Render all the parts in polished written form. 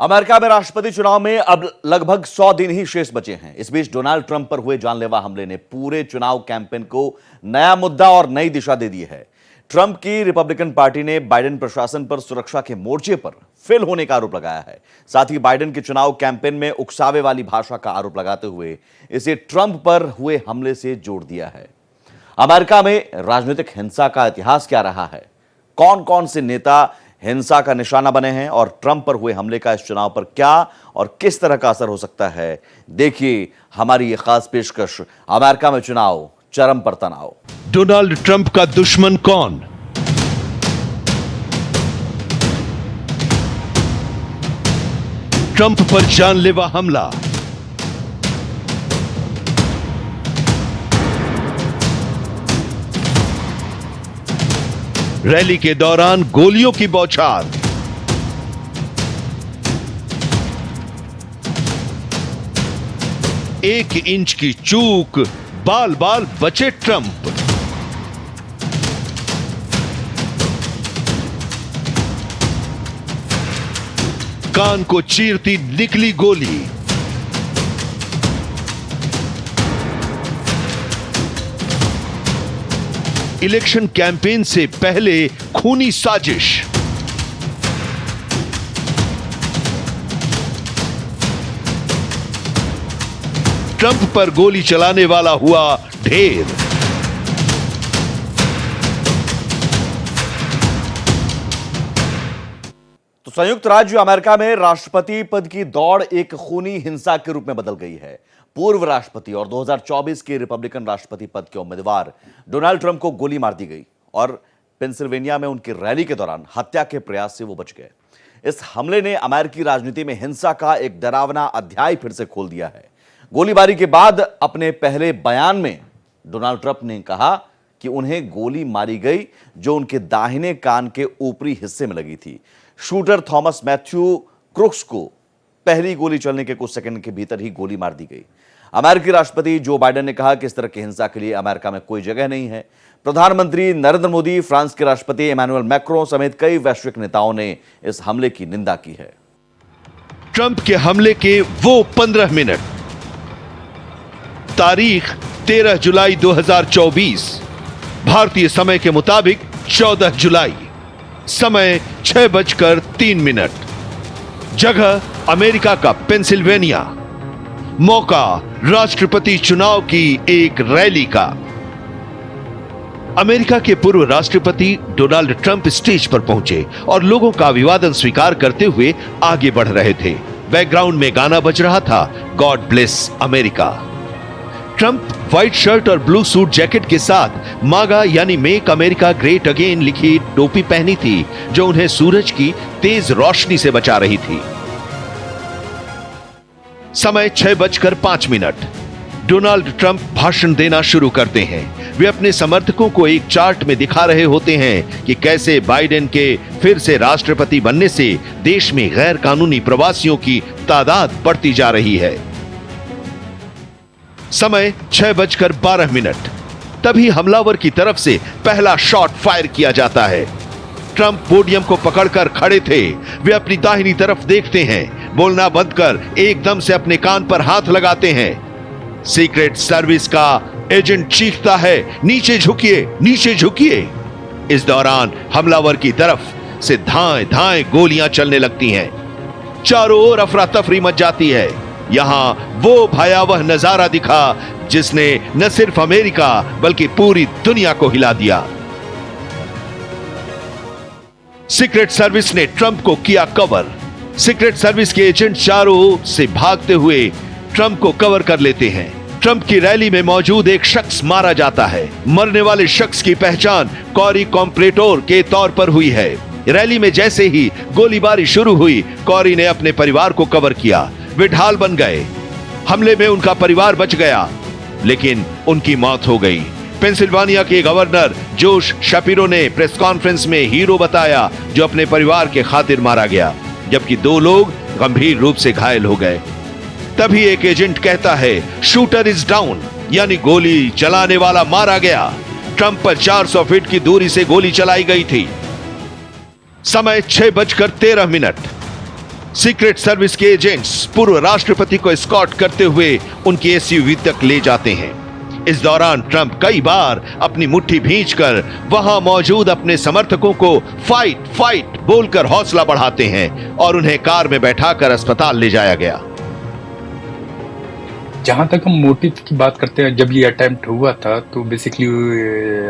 America में राष्ट्रपति चुनाव में अब लगभग 100 दिन ही शेष बचे हैं। इस बीच डोनाल्ड ट्रंप पर हुए जानलेवा हमले ने पूरे चुनाव कैंपेन को नया मुद्दा और नई दिशा दे दी है। ट्रंप की रिपब्लिकन पार्टी ने बाइडेन प्रशासन पर सुरक्षा के मोर्चे पर फेल होने का आरोप लगाया है। साथ ही बाइडेन के चुनाव कैंपेन में उकसावे वाली भाषा का आरोप लगाते हुए इसे ट्रंप पर हुए हमले से जोड़ दिया है। अमेरिका में राजनीतिक हिंसा का इतिहास क्या रहा है, कौन कौन से नेता हिंसा का निशाना बने हैं और ट्रंप पर हुए हमले का इस चुनाव पर क्या और किस तरह का असर हो सकता है, देखिए हमारी ये खास पेशकश अमेरिका में चुनाव चरम पर तनाव। डोनाल्ड ट्रंप का दुश्मन कौन? ट्रंप पर जानलेवा हमला। रैली के दौरान गोलियों की बौछार। एक इंच की चूक, बाल बाल बचे ट्रंप। कान को चीरती निकली गोली। इलेक्शन कैंपेन से पहले खूनी साजिश। ट्रंप पर गोली चलाने वाला हुआ ढेर। तो संयुक्त राज्य अमेरिका में राष्ट्रपति पद की दौड़ एक खूनी हिंसा के रूप में बदल गई है। पूर्व राष्ट्रपति और 2024 के रिपब्लिकन राष्ट्रपति पद के उम्मीदवार डोनाल्ड ट्रंप को गोली मार दी गई और पेंसिल्वेनिया में उनकी रैली के दौरान हत्या के प्रयास से वो बच गए। इस हमले ने अमेरिकी राजनीति में हिंसा का एक डरावना अध्याय फिर से खोल दिया है। गोलीबारी के बाद अपने पहले बयान में डोनाल्ड ट्रंप ने कहा कि उन्हें गोली मारी गई जो उनके दाहिने कान के ऊपरी हिस्से में लगी थी। शूटर थॉमस मैथ्यू क्रुक्स को पहली गोली चलने के कुछ सेकंड के भीतर ही गोली मार दी गई। अमेरिकी राष्ट्रपति जो बाइडेन ने कहा कि इस तरह की हिंसा के लिए अमेरिका में कोई जगह नहीं है। प्रधानमंत्री नरेंद्र मोदी, फ्रांस के राष्ट्रपति इमैनुअल मैक्रों समेत कई वैश्विक नेताओं ने इस हमले की निंदा की है। ट्रंप के हमले के वो 15 मिनट। तारीख 13 जुलाई 2024, भारतीय समय के मुताबिक 14 जुलाई, समय 6:03। जगह अमेरिका का पेंसिल्वेनिया, मौका राष्ट्रपति चुनाव की एक रैली का। अमेरिका के पूर्व राष्ट्रपति डोनाल्ड ट्रंप स्टेज पर पहुंचे और लोगों का अभिवादन स्वीकार करते हुए आगे बढ़ रहे थे। बैकग्राउंड में गाना बज रहा था, God bless America. Trump white shirt और ब्लू सूट जैकेट के साथ मागा यानी मेक अमेरिका ग्रेट अगेन लिखी टोपी पहनी थी, जो उन्हें सूरज की तेज रोशनी से बचा रही थी। समय 6:05। डोनाल्ड ट्रंप भाषण देना शुरू करते हैं। वे अपने समर्थकों को एक चार्ट में दिखा रहे होते हैं कि कैसे बाइडेन के फिर से राष्ट्रपति बनने से देश में गैर कानूनी प्रवासियों की तादाद बढ़ती जा रही है। समय 6:12। तभी हमलावर की तरफ से पहला शॉट फायर किया जाता है। ट्रंप पोडियम को पकड़कर खड़े थे। वे अपनी दाहिनी तरफ देखते हैं, बोलना बंद कर एकदम से अपने कान पर हाथ लगाते हैं। सीक्रेट सर्विस का एजेंट चीखता है, नीचे झुकिए, नीचे झुकिए। इस दौरान हमलावर की तरफ से धाएं धाएं गोलियां चलने लगती हैं। चारों ओर अफरा तफरी मच जाती है। यहां वो भयावह नजारा दिखा जिसने न सिर्फ अमेरिका बल्कि पूरी दुनिया को हिला दिया। सीक्रेट सर्विस ने ट्रंप को किया कवर। सीक्रेट सर्विस के एजेंट चारों ओर से भागते हुए ट्रंप को कवर कर लेते हैं। ट्रंप की रैली में मौजूद एक शख्स मारा जाता है। मरने वाले शख्स की पहचान कॉरी कॉम्प्लेटोर के तौर पर हुई है। रैली में जैसे ही गोलीबारी शुरू हुई, कॉरी ने अपने परिवार को कवर किया। वे ढाल बन गए। हमले में उनका परिवार बच गया, लेकिन उनकी मौत हो गई। पेंसिल्वेनिया के गवर्नर जोश शपीरो ने प्रेस कॉन्फ्रेंस में हीरो बताया जो अपने परिवार के खातिर मारा गया, जबकि 2 लोग गंभीर रूप से घायल हो गए। तभी एक एजेंट कहता है, शूटर इज डाउन, यानी गोली चलाने वाला मारा गया। ट्रंप पर 400 फीट की दूरी से गोली चलाई गई थी। समय 6:13। सीक्रेट सर्विस के एजेंट्स पूर्व राष्ट्रपति को एस्कॉर्ट करते हुए उनकी एसयूवी तक ले जाते हैं। इस दौरान ट्रंप कई बार अपनी मुट्ठी भींचकर वहां मौजूद अपने समर्थकों को फाइट फाइट बोलकर हौसला बढ़ाते हैं और उन्हें कार में बैठाकर अस्पताल ले जाया गया। जहाँ तक हम मोटिव की बात करते हैं, जब ये अटेम्प्ट हुआ था तो basically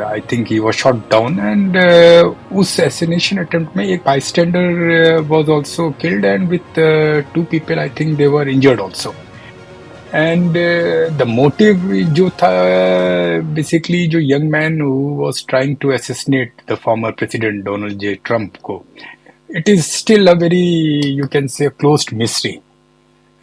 I think he was shot down and उस एसिनेशन अटेम्प्ट में एक bystander was also killed and with 2 people I think they were injured also. And the motive जो था बेसिकली जो young man who was trying to assassinate the former president Donald J Trump को, it is still a very you can say closed mystery.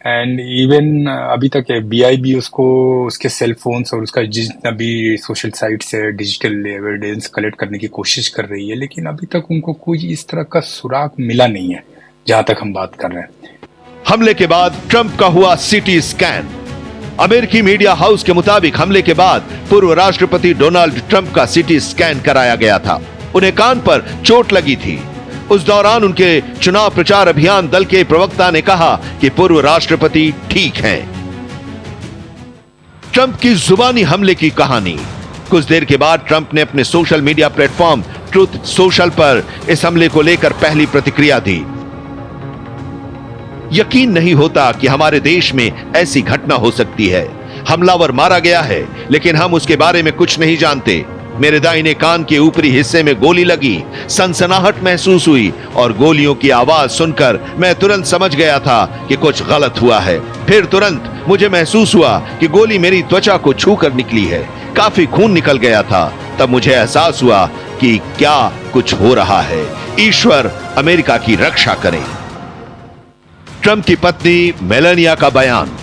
And even अभी तक FBI भी उसको उसके cell phones और उसका जितना भी सोशल साइट्स है डिजिटल एविडेंस कलेक्ट करने की कोशिश कर रही है, लेकिन अभी तक उनको कोई इस तरह का सुराग मिला नहीं है जहां तक हम बात कर रहे हैं। हमले के बाद ट्रंप का हुआ सीटी स्कैन। अमेरिकी मीडिया हाउस के मुताबिक हमले के बाद पूर्व राष्ट्रपति डोनाल्ड ट्रंप का सीटी स्कैन कराया गया था। उन्हें कान पर चोट लगी थी। उस दौरान उनके चुनाव प्रचार अभियान दल के प्रवक्ता ने कहा कि पूर्व राष्ट्रपति ठीक हैं। ट्रंप की जुबानी हमले की कहानी। कुछ देर के बाद ट्रंप ने अपने social media platform truth social पर इस हमले को लेकर पहली प्रतिक्रिया दी। यकीन नहीं होता कि हमारे देश में ऐसी घटना हो सकती है। हमलावर मारा गया है, लेकिन हम उसके बारे में कुछ नहीं जानते। मेरे दाहिने कान के ऊपरी हिस्से में गोली लगी, सनसनाहट महसूस हुई और गोलियों की आवाज सुनकर मैं तुरंत समझ गया था कि कुछ गलत हुआ है। फिर तुरंत मुझे महसूस हुआ कि गोली मेरी त्वचा को छूकर निकली है। काफी खून निकल गया था। तब मुझे एहसास हुआ कि क्या कुछ हो रहा है। ईश्वर अमेरिका की रक्षा करे। ट्रंप की पत्नी मेलानिया का बयान।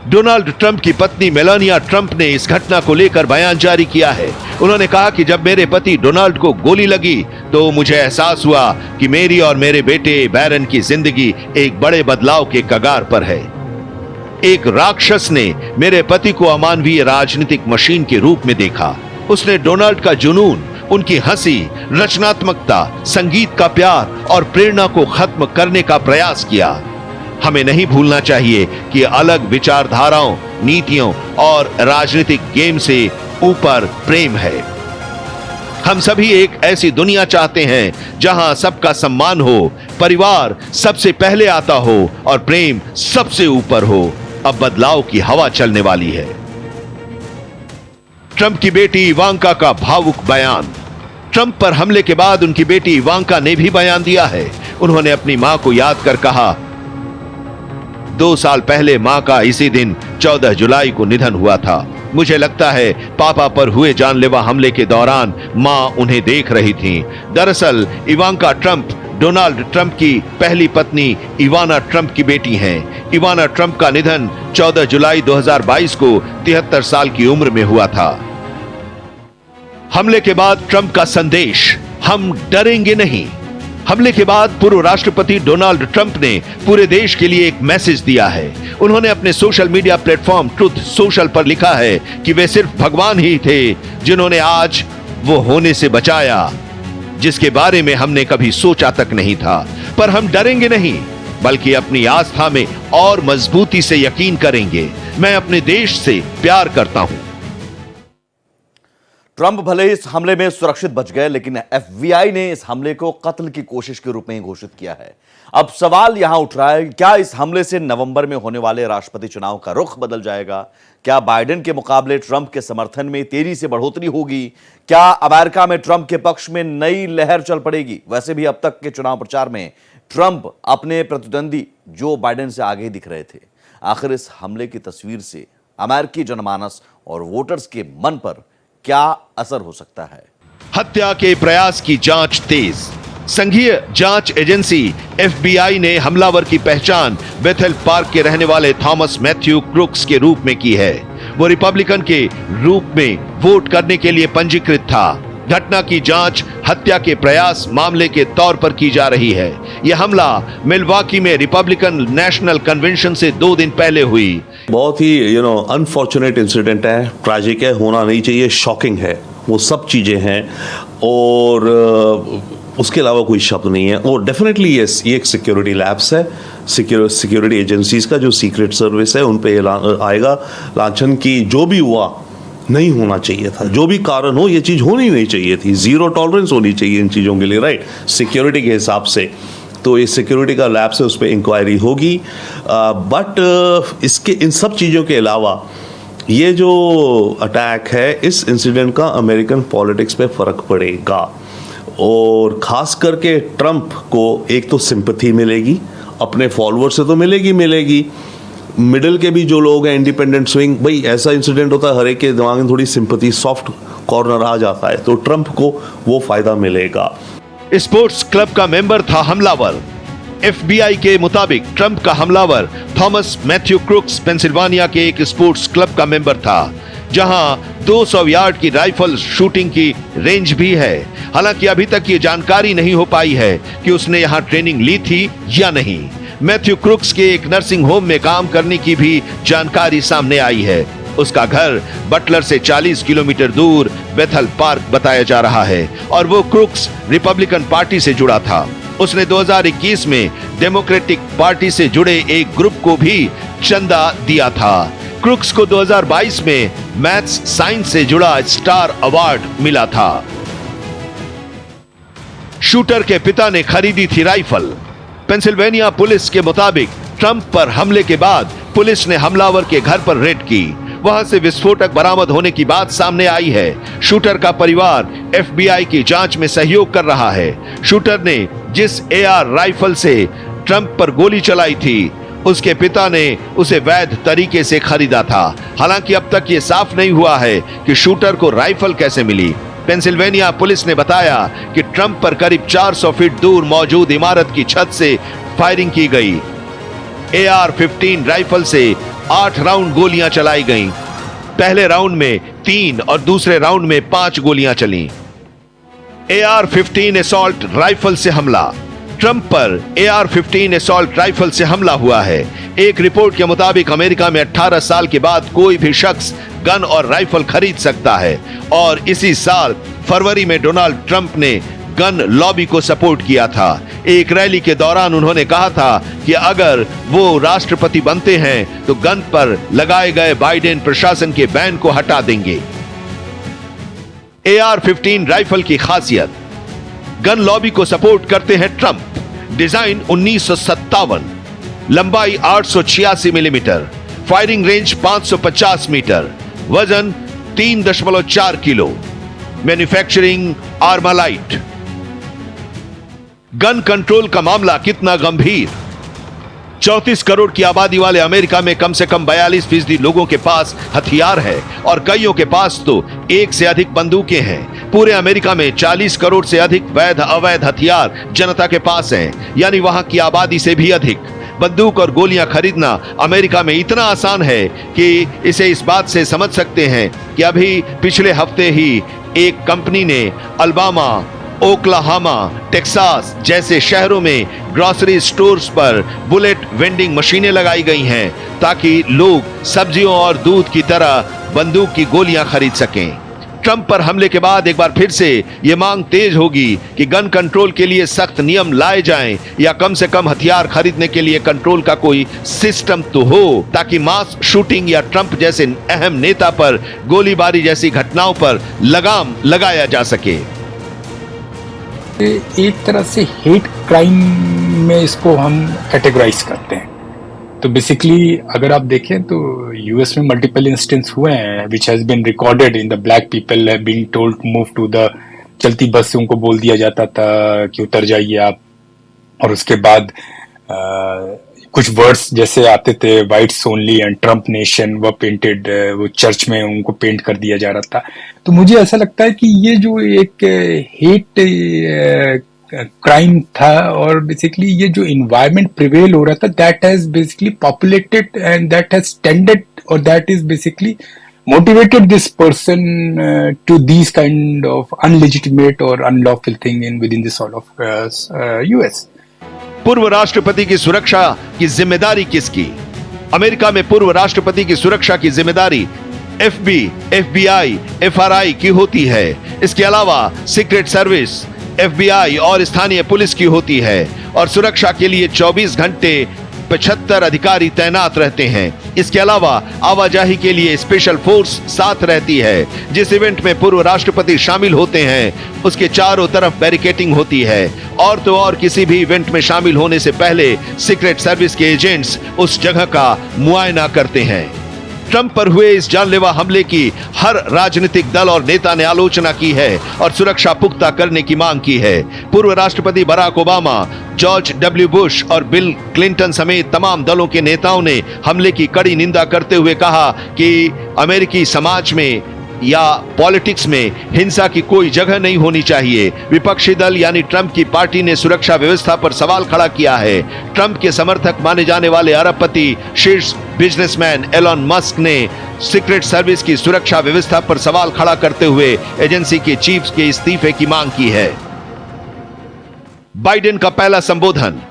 डोनाल्ड ट्रंप की पत्नी मेलानिया ट्रंप ने इस घटना को लेकर बयान जारी किया है। उन्होंने कहा कि जब मेरे पति डोनाल्ड को गोली लगी तो मुझे एहसास हुआ कि मेरी और मेरे बेटे बैरन की जिंदगी एक बड़े बदलाव के कगार पर है। एक राक्षस ने मेरे पति को अमानवीय राजनीतिक मशीन के रूप में देखा। उसने डोनाल्ड का जुनून, उनकी हंसी, रचनात्मकता, संगीत का प्यार और प्रेरणा को खत्म करने का प्रयास किया। हमें नहीं भूलना चाहिए कि अलग विचारधाराओं, नीतियों और राजनीतिक गेम से ऊपर प्रेम है। हम सभी एक ऐसी दुनिया चाहते हैं जहां सबका सम्मान हो, परिवार सबसे पहले आता हो और प्रेम सबसे ऊपर हो। अब बदलाव की हवा चलने वाली है। ट्रंप की बेटी इवांका का भावुक बयान। ट्रंप पर हमले के बाद उनकी बेटी इवांका ने भी बयान दिया है। उन्होंने अपनी मां को याद कर कहा, 2 साल पहले मां का इसी दिन 14 जुलाई को निधन हुआ था। मुझे लगता है पापा पर हुए जानलेवा हमले के दौरान मां उन्हें देख रही थीं। दरअसल इवांका ट्रंप डोनाल्ड ट्रंप की पहली पत्नी इवाना ट्रंप की बेटी हैं। इवाना ट्रंप का निधन 14 जुलाई 2022 को 73 साल की उम्र में हुआ था। हमले के बाद ट्रंप का संदेश, हम डरेंगे नहीं। हमले के बाद पूर्व राष्ट्रपति डोनाल्ड ट्रंप ने पूरे देश के लिए एक मैसेज दिया है। उन्होंने अपने social media platform truth social पर लिखा है कि वे सिर्फ भगवान ही थे जिन्होंने आज वो होने से बचाया जिसके बारे में हमने कभी सोचा तक नहीं था। पर हम डरेंगे नहीं, बल्कि अपनी आस्था में और मजबूती से यकीन करेंगे। मैं अपने देश से प्यार करता हूं। ट्रंप भले ही इस हमले में सुरक्षित बच गए, लेकिन FBI ने इस हमले को कत्ल की कोशिश के रूप में ही घोषित किया है। अब सवाल यहां उठ रहा है, क्या इस हमले से नवंबर में होने वाले राष्ट्रपति चुनाव का रुख बदल जाएगा? क्या बाइडेन के मुकाबले ट्रंप के समर्थन में तेजी से बढ़ोतरी होगी? क्या अमेरिका में ट्रंप के पक्ष में नई लहर चल पड़ेगी? वैसे भी अब तक के चुनाव प्रचार में ट्रंप अपने प्रतिद्वंदी जो बाइडेन से आगे दिख रहे थे। आखिर इस हमले की तस्वीर से अमेरिकी जनमानस और वोटर्स के मन पर क्या असर हो सकता है? हत्या के प्रयास की जांच तेज। संघीय जांच एजेंसी FBI ने हमलावर की पहचान बेथेल पार्क के रहने वाले थॉमस मैथ्यू क्रुक्स के रूप में की है। वो रिपब्लिकन के रूप में वोट करने के लिए पंजीकृत था। घटना की जांच हत्या के प्रयास मामले के तौर पर की जा रही है। यह हमला मिलवाकी में रिपब्लिकन नेशनल कन्वेंशन से 2 दिन पहले हुई। बहुत ही अनफॉर्चुनेट इंसिडेंट है, ट्रैजिक है, होना नहीं चाहिए, शॉकिंग है, वो सब चीज़ें हैं। और उसके अलावा कोई शब्द नहीं है। और डेफिनेटली यस, ये एक सिक्योरिटी लैब्स है, सिक्योरिटी एजेंसीज का जो सीक्रेट सर्विस है उन पे आएगा लांछन की जो भी हुआ नहीं होना चाहिए था, जो भी कारण हो ये चीज़ होनी नहीं चाहिए थी, जीरो टॉलरेंस होनी चाहिए इन चीज़ों के लिए, राइट, सिक्योरिटी के हिसाब से। तो ये सिक्योरिटी का लैब से उस पर इंक्वायरी होगी। बट इसके इन सब चीज़ों के अलावा ये जो अटैक है, इस इंसिडेंट का अमेरिकन पॉलिटिक्स पे फ़र्क पड़ेगा और ख़ास करके ट्रंप को एक तो सिंपैथी मिलेगी, अपने फॉलोअर से तो मिलेगी, मिडिल के भी जो लोग हैं, इंडिपेंडेंट स्विंग, भाई ऐसा इंसिडेंट होता है हर एक के दिमाग में थोड़ी सिंपैथी, सॉफ्ट कॉर्नर आ जाता है, तो ट्रंप को वो फायदा मिलेगा। स्पोर्ट्स क्लब का मेंबर था हमलावर। एफबीआई के मुताबिक ट्रंप का हमलावर थॉमस मैथ्यू क्रुक्स पेंसिल्वानिया के एक स्पोर्ट्स क्लब का मेंबर था, जहां 200 यार्ड की राइफल शूटिंग की रेंज भी है। हालांकि अभी तक ये जानकारी नहीं हो पाई है कि उसने यहां ट्रेनिंग ली थी या नहीं। मैथ्यू क्रुक्स के एक नर्सिंग होम में काम करने की भी जानकारी सामने आई है। उसका घर बटलर से 40 किलोमीटर दूर बेथल पार्क बताया जा रहा है और वो क्रुक्स रिपब्लिकन पार्टी से जुड़ा था। उसने 2021 में डेमोक्रेटिक पार्टी से जुड़े एक ग्रुप को भी चंदा दिया था। क्रुक्स को 2022 में मैथ्स साइंस से जुड़ा स्टार अवार्ड मिला था। शूटर के पिता ने खरीदी थी राइफल। पेंसिल्वेनिया पुलिस के मुताबिक ट्रंप पर हमले के बाद पुलिस ने हमलावर के घर पर रेड की। वहां से विस्फोटक बरामद होने की बात सामने आई है। शूटर का परिवार एफबीआई की जांच में सहयोग कर रहा है। शूटर ने जिस एआर राइफल से ट्रंप पर गोली चलाई थी, उसके पिता ने उसे वैध तरीके से खरीदा था। हालांकि अब तक ये साफ नहीं हुआ है कि शूटर को राइफल कैसे मिली। पेंसिल्वेनिया पुलिस ने बताया कि ट्रंप पर करीब 400 फीट दूर मौजूद इमारत की छत से फायरिंग की गई। AR-15 राइफल से 8 राउंड गोलियां चलाई गईं। पहले राउंड में 3 और दूसरे राउंड में 5 गोलियां चलीं। AR-15 असॉल्ट राइफल से हमला। ट्रंप पर AR-15 असॉल्ट राइफल से हमला हुआ है। एक रिपोर्ट के मुताबिक अमेरिका में 18 साल के बाद कोई भी शख्स गन और राइफल खरीद सकता है और इसी साल फरवरी में डोनाल्ड ट्रंप ने गन लॉबी को सपोर्ट किया था। एक रैली के दौरान उन्होंने कहा था कि अगर वो राष्ट्रपति बनते हैं तो गन पर लगाए गए बाइडेन प्रशासन के बैन को हटा देंगे। AR-15 राइफल की खासियत, गन लॉबी को सपोर्ट करते हैं ट्रंप। डिजाइन 1957, लंबाई 886 मिलीमीटर, फायरिंग रेंज 550 मीटर, वजन 3.4 किलो, मैन्युफैक्चरिंग आर्मालाइट। गन कंट्रोल का मामला कितना गंभीर। 34 करोड़ की आबादी वाले अमेरिका में कम से कम 42% लोगों के पास हथियार है और कईयों के पास तो एक से अधिक बंदूकें हैं। पूरे अमेरिका में 40 करोड़ से अधिक वैध अवैध हथियार जनता के पास हैं, यानी वहां की आबादी से भी अधिक। बंदूक और गोलियां खरीदना अमेरिका में इतना आसान है कि इसे इस बात से समझ सकते हैं कि अभी पिछले हफ्ते ही एक कंपनी ने अल्बामा, ओक्लाहोमा, टेक्सास जैसे शहरों में ग्रोसरी स्टोर्स पर बुलेट वेंडिंग मशीनें लगाई गई हैं ताकि लोग सब्जियों और दूध की तरह बंदूक की गोलियां खरीद सकें। ट्रंप पर हमले के बाद एक बार फिर से ये मांग तेज होगी कि गन कंट्रोल के लिए सख्त नियम लाए जाएं या कम से कम हथियार खरीदने के लिए कंट्रोल का कोई सिस्टम तो हो, ताकि मास शूटिंग या ट्रंप जैसे अहम नेता पर गोलीबारी जैसी घटनाओं पर लगाम लगाया जा सके। एक तरह से हेट क्राइम में इसको हम कैटेगराइज करते हैं। तो बेसिकली अगर आप देखें तो यूएस में मल्टीपल इंस्टेंस हुए हैं which has been recorded in the black people have been told to move to the, चलती बस से उनको बोल दिया जाता था कि उतर जाइए आप, और उसके बाद कुछ वर्ड्स जैसे आते थे whites only and Trump nation वो पेंटेड, वो चर्च में उनको पेंट कर दिया जा रहा था। तो मुझे ऐसा लगता है कि ये जो एक हेट क्राइम था और बेसिकली ये जो इन्वायरमेंट प्रिवेल हो रहा था that has basically populated and that has tended और that is basically motivated this person to these kind of unlegitimate or unlawful thing in within the sort of US. पूर्व राष्ट्रपति की सुरक्षा की जिम्मेदारी किसकी? अमेरिका में पूर्व राष्ट्रपति की सुरक्षा की जिम्मेदारी FBI, FRI की होती है। इसके अलावा सीक्रेट सर्विस, FBI और स्थानीय पुलिस की होती है और सुरक्षा के लिए 24 घंटे 75 अधिकारी तैनात रहते हैं। इसके अलावा आवाजाही के लिए स्पेशल फोर्स साथ रहती है। जिस इवेंट में पूर्व राष्ट्रपति शामिल होते हैं उसके चारों तरफ बैरिकेडिंग होती है और तो और किसी भी इवेंट में शामिल होने से पहले सीक्रेट सर्विस के एजेंट्स उस जगह का मुआयना करते हैं। ट्रंप पर हुए इस जानलेवा हमले की हर राजनीतिक दल और नेता ने आलोचना की है और सुरक्षा पुख्ता करने की मांग की है। पूर्व राष्ट्रपति Barack Obama, George W Bush और बिल क्लिंटन समेत तमाम दलों के नेताओं ने हमले की कड़ी निंदा करते हुए कहा कि अमेरिकी समाज में या पॉलिटिक्स में हिंसा की कोई जगह नहीं होनी चाहिए। विपक्षी दल यानी ट्रंप की पार्टी ने सुरक्षा व्यवस्था पर सवाल खड़ा किया है। ट्रंप के समर्थक माने जाने वाले अरबपति शीर्ष बिजनेसमैन एलन मस्क ने सीक्रेट सर्विस की सुरक्षा व्यवस्था पर सवाल खड़ा करते हुए एजेंसी के चीफ के इस्तीफे की मांग की है। बाइडेन का पहला संबोधन।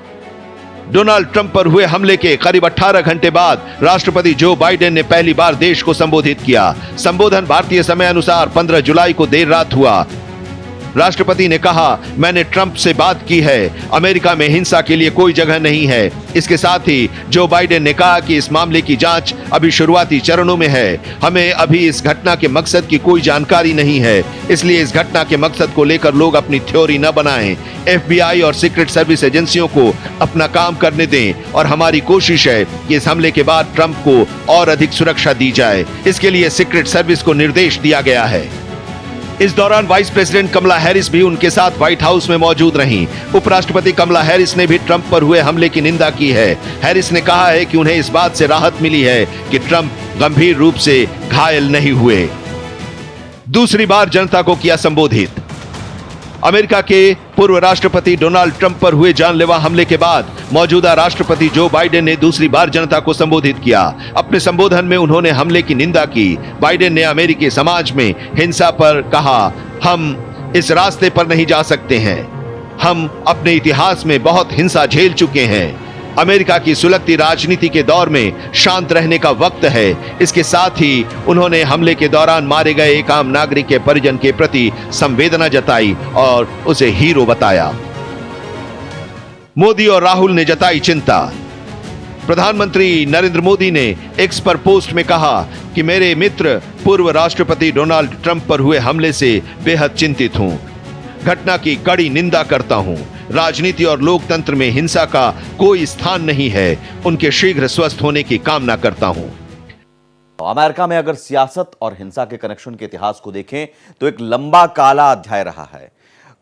डोनाल्ड ट्रंप पर हुए हमले के करीब 18 घंटे बाद राष्ट्रपति जो बाइडेन ने पहली बार देश को संबोधित किया। संबोधन भारतीय समय अनुसार 15 जुलाई को देर रात हुआ। राष्ट्रपति ने कहा, मैंने ट्रंप से बात की है, अमेरिका में हिंसा के लिए कोई जगह नहीं है। इसके साथ ही जो बाइडेन ने कहा कि इस मामले की जांच अभी शुरुआती चरणों में है। हमें अभी इस घटना के मकसद की कोई जानकारी नहीं है, इसलिए इस घटना के मकसद को लेकर लोग अपनी थ्योरी न बनाएं। FBI और सीक्रेट सर्विस एजेंसियों को अपना काम करने दें और हमारी कोशिश है कि इस हमले के बाद ट्रंप को और अधिक सुरक्षा दी जाए। इसके लिए सीक्रेट सर्विस को निर्देश दिया गया है। इस दौरान वाइस प्रेसिडेंट कमला हैरिस भी उनके साथ व्हाइट हाउस में मौजूद रहीं। उपराष्ट्रपति कमला हैरिस ने भी ट्रंप पर हुए हमले की निंदा की है। हैरिस ने कहा है कि उन्हें इस बात से राहत मिली है कि ट्रंप गंभीर रूप से घायल नहीं हुए। दूसरी बार जनता को किया संबोधित। अमेरिका के पूर्व राष्ट्रपति डोनाल्ड ट्रंप पर हुए जानलेवा हमले के बाद मौजूदा राष्ट्रपति जो बाइडेन ने दूसरी बार जनता को संबोधित किया। अपने संबोधन में उन्होंने हमले की निंदा की। बाइडेन ने अमेरिकी समाज में हिंसा पर कहा, हम इस रास्ते पर नहीं जा सकते हैं। हम अपने इतिहास में बहुत हिंसा झेल चुके हैं। अमेरिका की सुलगती राजनीति के दौर में शांत रहने का वक्त है। इसके साथ ही उन्होंने हमले के दौरान मारे गए एक आम नागरिक के परिजन के प्रति संवेदना जताई और उसे हीरो बताया। मोदी और राहुल ने जताई चिंता। प्रधानमंत्री नरेंद्र मोदी ने एक्स पर पोस्ट में कहा कि मेरे मित्र पूर्व राष्ट्रपति डोनाल्ड ट्रंप पर हुए हमले से बेहद चिंतित हूं। घटना की कड़ी निंदा करता हूं। राजनीति और लोकतंत्र में हिंसा का कोई स्थान नहीं है। उनके शीघ्र स्वस्थ होने की कामना करता हूं। अमेरिका में अगर सियासत और हिंसा के कनेक्शन के इतिहास को देखें तो एक लंबा काला अध्याय रहा है।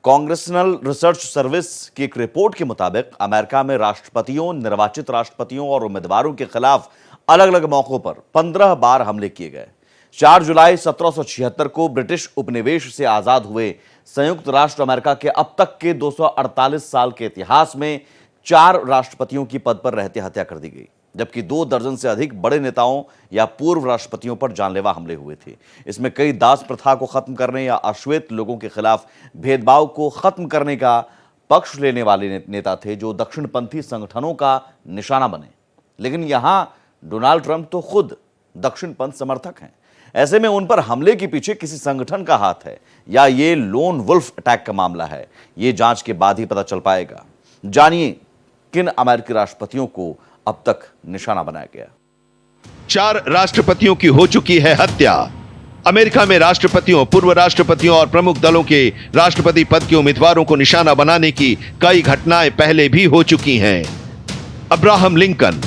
कांग्रेसनल रिसर्च सर्विस की एक रिपोर्ट के मुताबिक अमेरिका में राष्ट्रपतियों, निर्वाचित राष्ट्रपतियों और उम्मीदवारों के खिलाफ अलग अलग मौकों पर 15 बार हमले किए गए। 4 जुलाई 1776 को ब्रिटिश उपनिवेश से आजाद हुए संयुक्त राष्ट्र अमेरिका के अब तक के 248 साल के इतिहास में 4 राष्ट्रपतियों की पद पर रहते हत्या कर दी गई, जबकि 2 दर्जन से अधिक बड़े नेताओं या पूर्व राष्ट्रपतियों पर जानलेवा हमले हुए थे। इसमें कई दास प्रथा को खत्म करने या अश्वेत लोगों के खिलाफ भेदभाव को खत्म करने का पक्ष लेने वाले नेता थे, जो दक्षिणपंथी संगठनों का निशाना बने। लेकिन यहां डोनाल्ड ट्रंप तो खुद दक्षिणपंथ समर्थक हैं। ऐसे में उन पर हमले के पीछे किसी संगठन का हाथ है या ये लोन वुल्फ अटैक का मामला है, ये जांच के बाद ही पता चल पाएगा। जानिए किन अमेरिकी राष्ट्रपतियों को अब तक निशाना बनाया गया। 4 राष्ट्रपतियों की हो चुकी है हत्या। अमेरिका में राष्ट्रपतियों, पूर्व राष्ट्रपतियों और प्रमुख दलों के राष्ट्रपति पद के उम्मीदवारों को निशाना बनाने की कई घटनाएं पहले भी हो चुकी हैं। Abraham Lincoln.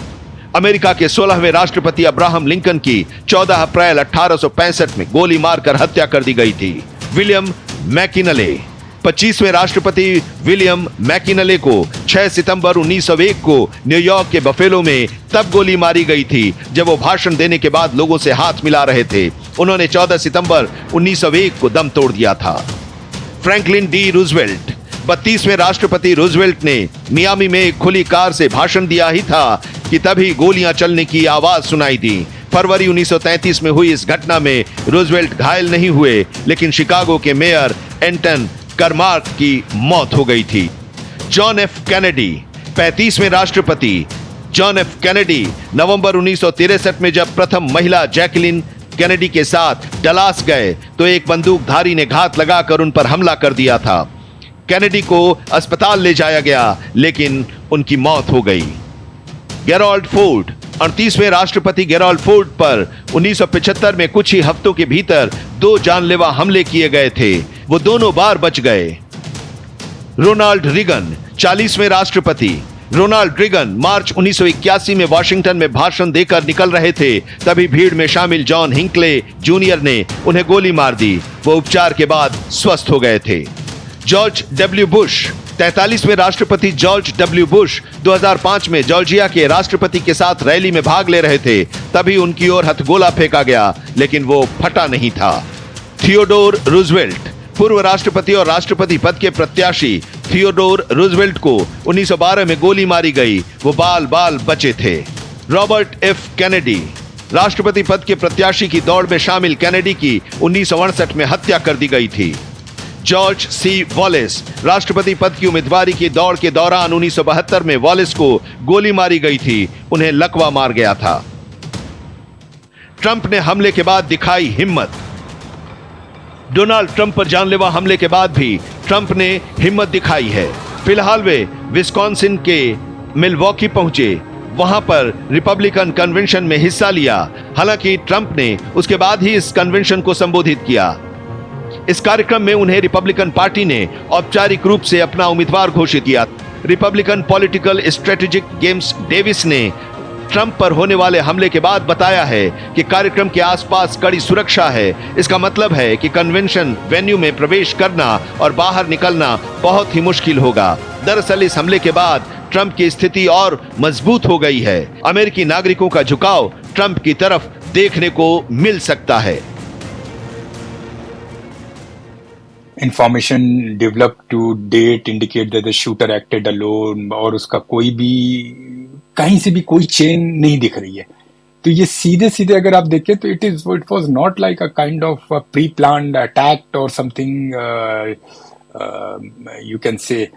अमेरिका के 16वें राष्ट्रपति अब्राहम लिंकन की 14 अप्रैल 1865 में गोली मारकर हत्या कर दी गई थी। William McKinley. 25वें राष्ट्रपति विलियम मैकिनले को 6 सितंबर 1901 को न्यूयॉर्क के बफेलो में तब गोली मारी गई थी जब वो भाषण देने के बाद लोगों से हाथ मिला रहे थे। उन्होंने 14 सितंबर 1901 को दम तोड़ दिया था। Franklin D Roosevelt. 32वें राष्ट्रपति रूजवेल्ट ने मियामी में एक खुली कार से भाषण दिया ही था कि तभी गोलियां चलने की आवाज सुनाई दी। फरवरी 1933 में हुई इस घटना में रूजवेल्ट घायल नहीं हुए, लेकिन शिकागो के मेयर एंटन करमार्क की मौत हो गई थी। John F Kennedy. 35वें राष्ट्रपति जॉन एफ कैनेडी नवंबर 1963 में जब प्रथम महिला जैकलिन कैनेडी के साथ डलास गए तो एक बंदूकधारी ने घात लगाकर उन पर हमला कर दिया था। कैनेडी को अस्पताल ले जाया गया, लेकिन उनकी मौत हो गई। गेराल्ड फोर्ड, 38वें राष्ट्रपति गेराल्ड फोर्ड पर 1975 में कुछ ही हफ्तों के भीतर 2 जानलेवा हमले किए गए थे। वो दोनों बार बच गए। रोनाल्ड रीगन, 40वें राष्ट्रपति। रोनाल्ड रीगन मार्च 1981 में वॉशिंगटन में भाषण देकर निकल रहे थे, तभी भीड़ में शामिल जॉन हिंकले जूनियर ने उन्हें गोली मार दी। वो उपचार के बाद स्वस्थ हो गए थे। जॉर्ज डब्ल्यू बुश, 43वें राष्ट्रपति जॉर्ज डब्ल्यू बुश 2005 में जॉर्जिया के राष्ट्रपति के साथ रैली में भाग ले रहे थे, तभी उनकी ओर हथगोला फेंका गया, लेकिन वो फटा नहीं था। थियोडोर रूजवेल्ट, पूर्व राष्ट्रपति और राष्ट्रपति पद के प्रत्याशी थियोडोर रूजवेल्ट को 1912 में गोली मारी गई। वो बाल बाल बचे थे। रॉबर्ट एफ कैनेडी, राष्ट्रपति पद के प्रत्याशी की दौड़ में शामिल कैनेडी की 1968 में हत्या कर दी गई थी। जॉर्ज सी वॉलेस, राष्ट्रपति पद की उम्मीदवारी की दौड़ के दौरान 1972 में वॉलेस को गोली मारी गई थी। उन्हें लकवा मार गया था। ट्रंप ने हमले के बाद दिखाई हिम्मत। डोनाल्ड ट्रंप पर जानलेवा हमले के बाद भी ट्रंप ने हिम्मत दिखाई है। फिलहाल वे विस्कॉन्सिन के मिलवॉकी पहुंचे, वहां पर रिपब्लिकन कन्वेंशन में हिस्सा लिया। हालांकि ट्रंप ने उसके बाद ही इस कन्वेंशन को संबोधित किया। इस कार्यक्रम में उन्हें रिपब्लिकन पार्टी ने औपचारिक रूप से अपना उम्मीदवार घोषित किया। Republican political strategic James Davis ने ट्रंप पर होने वाले हमले के बाद बताया है कि कार्यक्रम के आसपास कड़ी सुरक्षा है। इसका मतलब है कि कन्वेंशन वेन्यू में प्रवेश करना और बाहर निकलना बहुत ही मुश्किल होगा। दरअसल इस हमले के बाद ट्रंप की स्थिति और मजबूत हो गई है। अमेरिकी नागरिकों का झुकाव ट्रंप की तरफ देखने को मिल सकता है। Information developed to date indicate that the shooter acted alone, और उसका कोई भी कहीं से भी कोई चेन नहीं दिख रही है। तो ये सीधे सीधे अगर आप देखें तो it was not like a kind of pre planned attack और something, you can say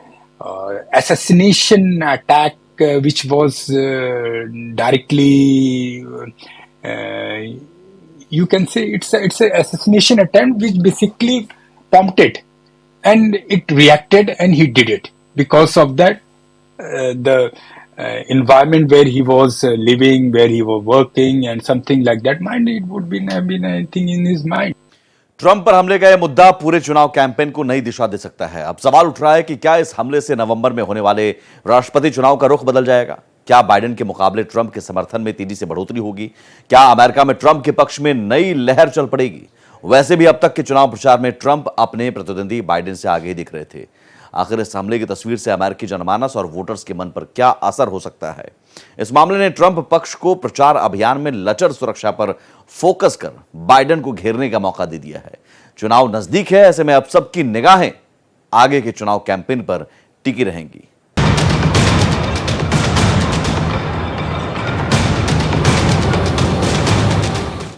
assassination attack which was directly, you can say it's a assassination attempt which basically prompted, and it reacted and he did it because of that the environment where he was living, where he was working and something like that. Mind, it would have been anything in his mind. Trump पर हमले का यह मुद्दा पूरे चुनाव campaign को नई दिशा दे सकता है। अब सवाल उठ रहा है कि क्या इस हमले से नवंबर में होने वाले राष्ट्रपति चुनाव का रुख बदल जाएगा? क्या बाइडेन के मुकाबले ट्रंप के समर्थन में तेजी से बढ़ोतरी होगी? क्या अमेरिका में ट्रंप के पक्ष में नई लहर चल पड़ेगी? वैसे भी अब तक के चुनाव प्रचार में ट्रंप अपने प्रतिद्वंदी बाइडेन से आगे ही दिख रहे थे। आखिर इस हमले की तस्वीर से अमेरिकी जनमानस और वोटर्स के मन पर क्या असर हो सकता है? इस मामले ने ट्रंप पक्ष को प्रचार अभियान में लचर सुरक्षा पर फोकस कर बाइडेन को घेरने का मौका दे दिया है। चुनाव नजदीक है, ऐसे में अब सबकी निगाहें आगे के चुनाव कैंपेन पर टिकी रहेंगी।